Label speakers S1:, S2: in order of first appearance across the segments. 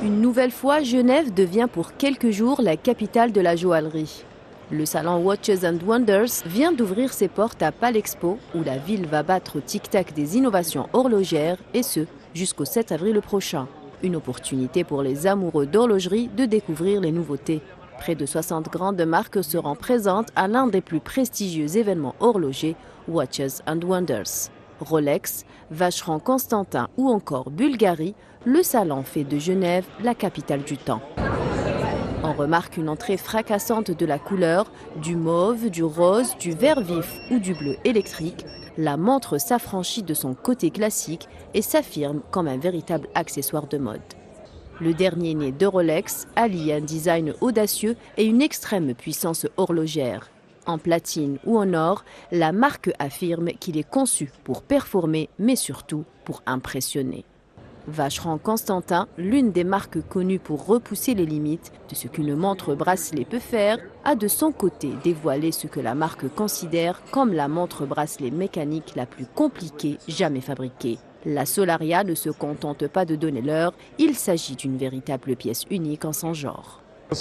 S1: Une nouvelle fois, Genève devient pour quelques jours la capitale de la joaillerie. Le salon Watches and Wonders vient d'ouvrir ses portes à Palexpo, où la ville va battre au tic-tac des innovations horlogères, et ce, jusqu'au 7 avril prochain. Une opportunité pour les amoureux d'horlogerie de découvrir les nouveautés. Près de 60 grandes marques seront présentes à l'un des plus prestigieux événements horlogers, Watches and Wonders. Rolex, Vacheron Constantin ou encore Bulgari, le salon fait de Genève la capitale du temps. On remarque une entrée fracassante de la couleur, du mauve, du rose, du vert vif ou du bleu électrique. La montre s'affranchit de son côté classique et s'affirme comme un véritable accessoire de mode. Le dernier né de Rolex allie un design audacieux et une extrême puissance horlogère. En platine ou en or, la marque affirme qu'il est conçu pour performer, mais surtout pour impressionner. Vacheron Constantin, l'une des marques connues pour repousser les limites de ce qu'une montre bracelet peut faire, a de son côté dévoilé ce que la marque considère comme la montre bracelet mécanique la plus compliquée jamais fabriquée. La Solaria ne se contente pas de donner l'heure, il s'agit d'une véritable pièce unique en son genre.
S2: La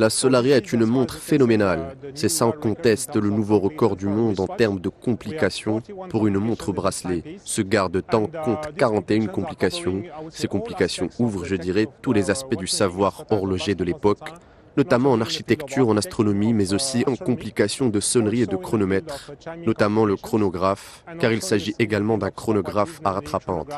S2: Solaria est une montre phénoménale. C'est sans conteste le nouveau record du monde en termes de complications pour une montre bracelet. Ce garde-temps compte 41 complications. Ces complications ouvrent, je dirais, tous les aspects du savoir horloger de l'époque, notamment en architecture, en astronomie, mais aussi en complications de sonnerie et de chronomètre, notamment le chronographe, car il s'agit également d'un chronographe à rattrapante.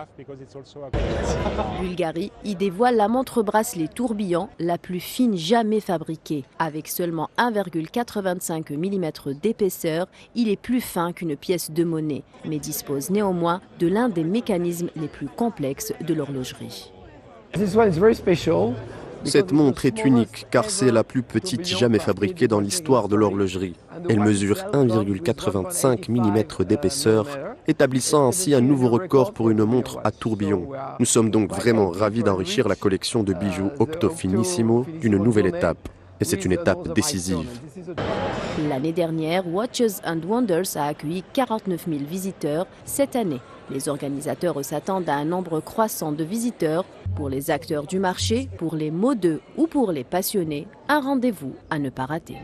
S1: Bulgari y dévoile la montre bracelet tourbillon la plus fine jamais fabriquée. Avec seulement 1,85 mm d'épaisseur, il est plus fin qu'une pièce de monnaie, mais dispose néanmoins de l'un des mécanismes les plus complexes de l'horlogerie.
S2: Cette montre est unique car c'est la plus petite jamais fabriquée dans l'histoire de l'horlogerie. Elle mesure 1,85 mm d'épaisseur, établissant ainsi un nouveau record pour une montre à tourbillon. Nous sommes donc vraiment ravis d'enrichir la collection de bijoux Octo Finissimo d'une nouvelle étape. Et c'est une étape décisive.
S1: L'année dernière, Watches and Wonders a accueilli 49 000 visiteurs. Cette année, les organisateurs s'attendent à un nombre croissant de visiteurs. Pour les acteurs du marché, pour les modeux ou pour les passionnés, un rendez-vous à ne pas rater.